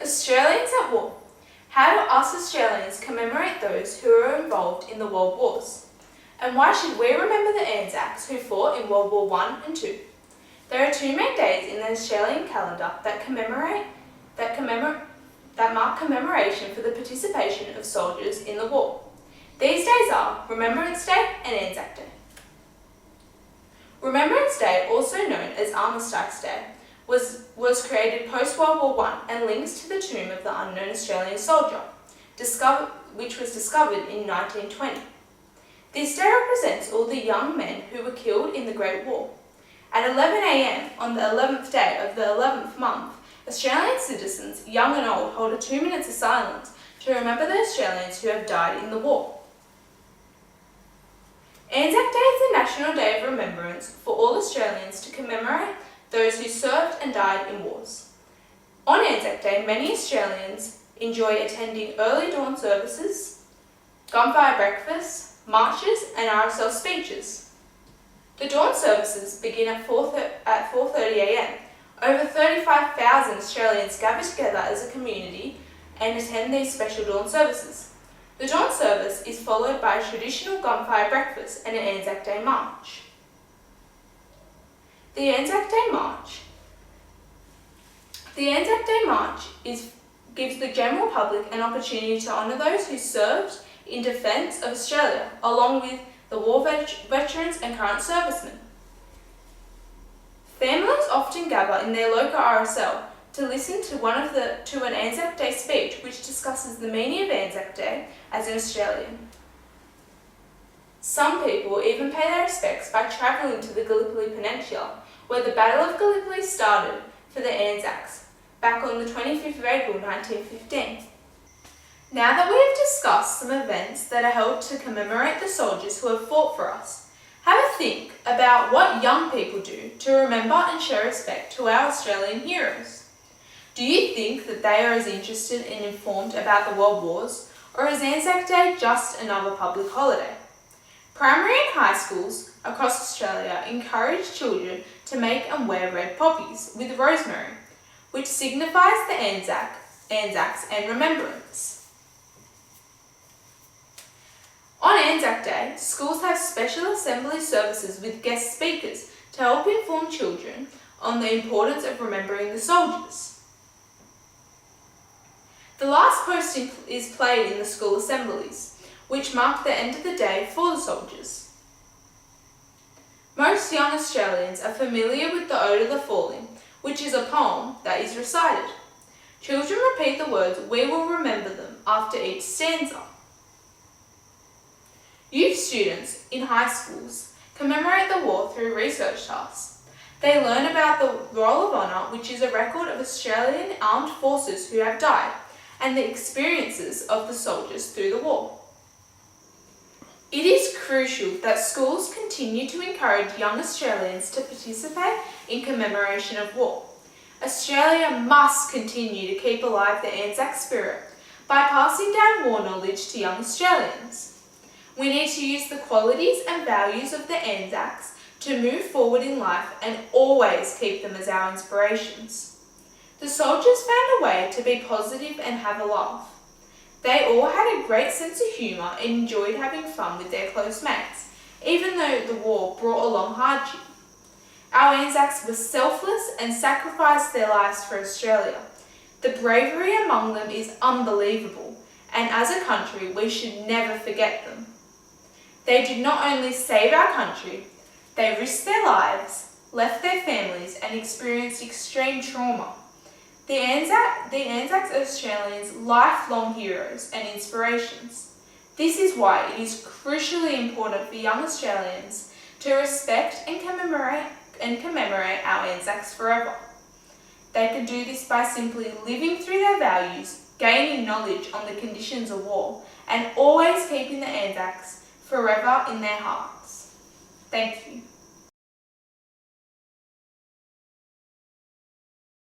Australians at war. How do us Australians commemorate those who were involved in the World Wars? And why should we remember the Anzacs who fought in World War I and II? There are two main days in the Australian calendar that mark commemoration for the participation of soldiers in the war. These days are Remembrance Day and Anzac Day. Remembrance Day, also known as Armistice Day, was created post-World War I and links to the tomb of the unknown Australian soldier, which was discovered in 1920. This day represents all the young men who were killed in the Great War. At 11 a.m. on the 11th day of the 11th month, Australian citizens, young and old, hold a 2 minutes of silence to remember the Australians who have died in the war. Anzac Day is the National Day of Remembrance for all Australians to commemorate those who served and died in wars. On Anzac Day, many Australians enjoy attending early dawn services, gunfire breakfasts, marches and RSL speeches. The dawn services begin at 4:30 a.m. Over 35,000 Australians gather together as a community and attend these special dawn services. The dawn service is followed by a traditional gunfire breakfast and an Anzac Day march. The Anzac Day March gives the general public an opportunity to honour those who served in defence of Australia, along with the war veterans and current servicemen. Families often gather in their local RSL to listen to an Anzac Day speech which discusses the meaning of Anzac Day as an Australian. Some people even pay their respects by travelling to the Gallipoli Peninsula, where the Battle of Gallipoli started for the Anzacs, back on the 25th of April 1915. Now that we have discussed some events that are held to commemorate the soldiers who have fought for us, have a think about what young people do to remember and show respect to our Australian heroes. Do you think that they are as interested and informed about the World Wars, or is Anzac Day just another public holiday? Primary and high schools across Australia encourage children to make and wear red poppies with rosemary, which signifies the Anzacs and remembrance. On Anzac Day, schools have special assembly services with guest speakers to help inform children on the importance of remembering the soldiers. The last post is played in the school assemblies, which mark the end of the day for the soldiers. Most young Australians are familiar with the Ode of the Fallen, which is a poem that is recited. Children repeat the words "We will remember them" after each stanza. Youth students in high schools commemorate the war through research tasks. They learn about the Roll of Honour, which is a record of Australian armed forces who have died, and the experiences of the soldiers through the war. It is crucial that schools continue to encourage young Australians to participate in commemoration of war. Australia must continue to keep alive the Anzac spirit by passing down war knowledge to young Australians. We need to use the qualities and values of the Anzacs to move forward in life and always keep them as our inspirations. The soldiers found a way to be positive and have a laugh. They all had a great sense of humour and enjoyed having fun with their close mates, even though the war brought along hardship. Our Anzacs were selfless and sacrificed their lives for Australia. The bravery among them is unbelievable, and as a country we should never forget them. They did not only save our country, they risked their lives, left their families and experienced extreme trauma. The Anzacs are Australians' lifelong heroes and inspirations. This is why it is crucially important for young Australians to respect and commemorate our Anzacs forever. They can do this by simply living through their values, gaining knowledge on the conditions of war, and always keeping the Anzacs forever in their hearts. Thank you.